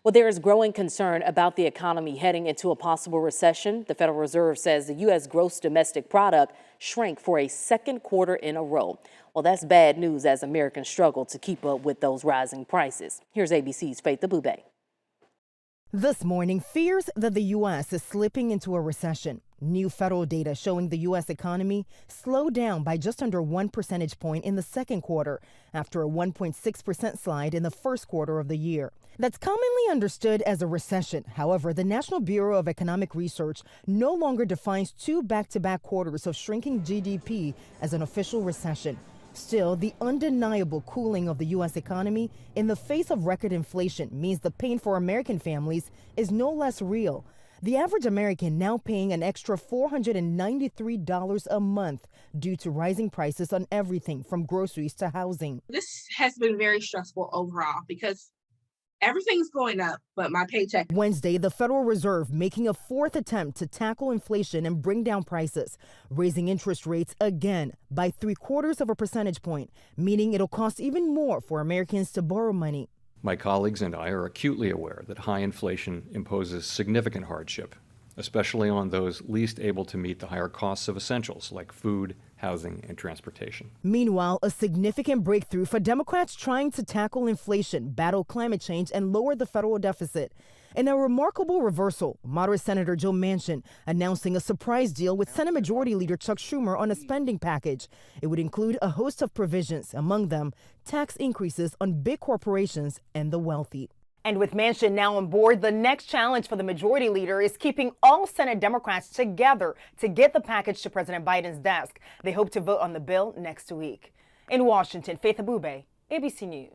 Well, there is growing concern about the economy heading into a possible recession. The Federal Reserve says the U.S. gross domestic product shrank for a second quarter in a row. Well, that's bad news as Americans struggle to keep up with those rising prices. Here's ABC's Faith Abube. This morning, fears that the U.S. is slipping into a recession. New federal data showing the U.S. economy slowed down by just under 1 percentage point in the second quarter after a 1.6% slide in the first quarter of the year. That's commonly understood as a recession. However, the National Bureau of Economic Research no longer defines two back-to-back quarters of shrinking GDP as an official recession. Still, the undeniable cooling of the U.S. economy in the face of record inflation means the pain for American families is no less real. The average American now paying an extra $493 a month due to rising prices on everything from groceries to housing. This has been very stressful overall because everything's going up, but my paycheck. Wednesday, the Federal Reserve making a fourth attempt to tackle inflation and bring down prices, raising interest rates again by 0.75 percentage point, meaning it'll cost even more for Americans to borrow money. My colleagues and I are acutely aware that high inflation imposes significant hardship, especially on those least able to meet the higher costs of essentials like food, housing, and transportation. Meanwhile, a significant breakthrough for Democrats trying to tackle inflation, battle climate change, and lower the federal deficit. In a remarkable reversal, moderate Senator Joe Manchin announcing a surprise deal with Senate Majority Leader Chuck Schumer on a spending package. It would include a host of provisions, among them tax increases on big corporations and the wealthy. And with Manchin now on board, the next challenge for the majority leader is keeping all Senate Democrats together to get the package to President Biden's desk. They hope to vote on the bill next week. In Washington, Faith Abube, ABC News.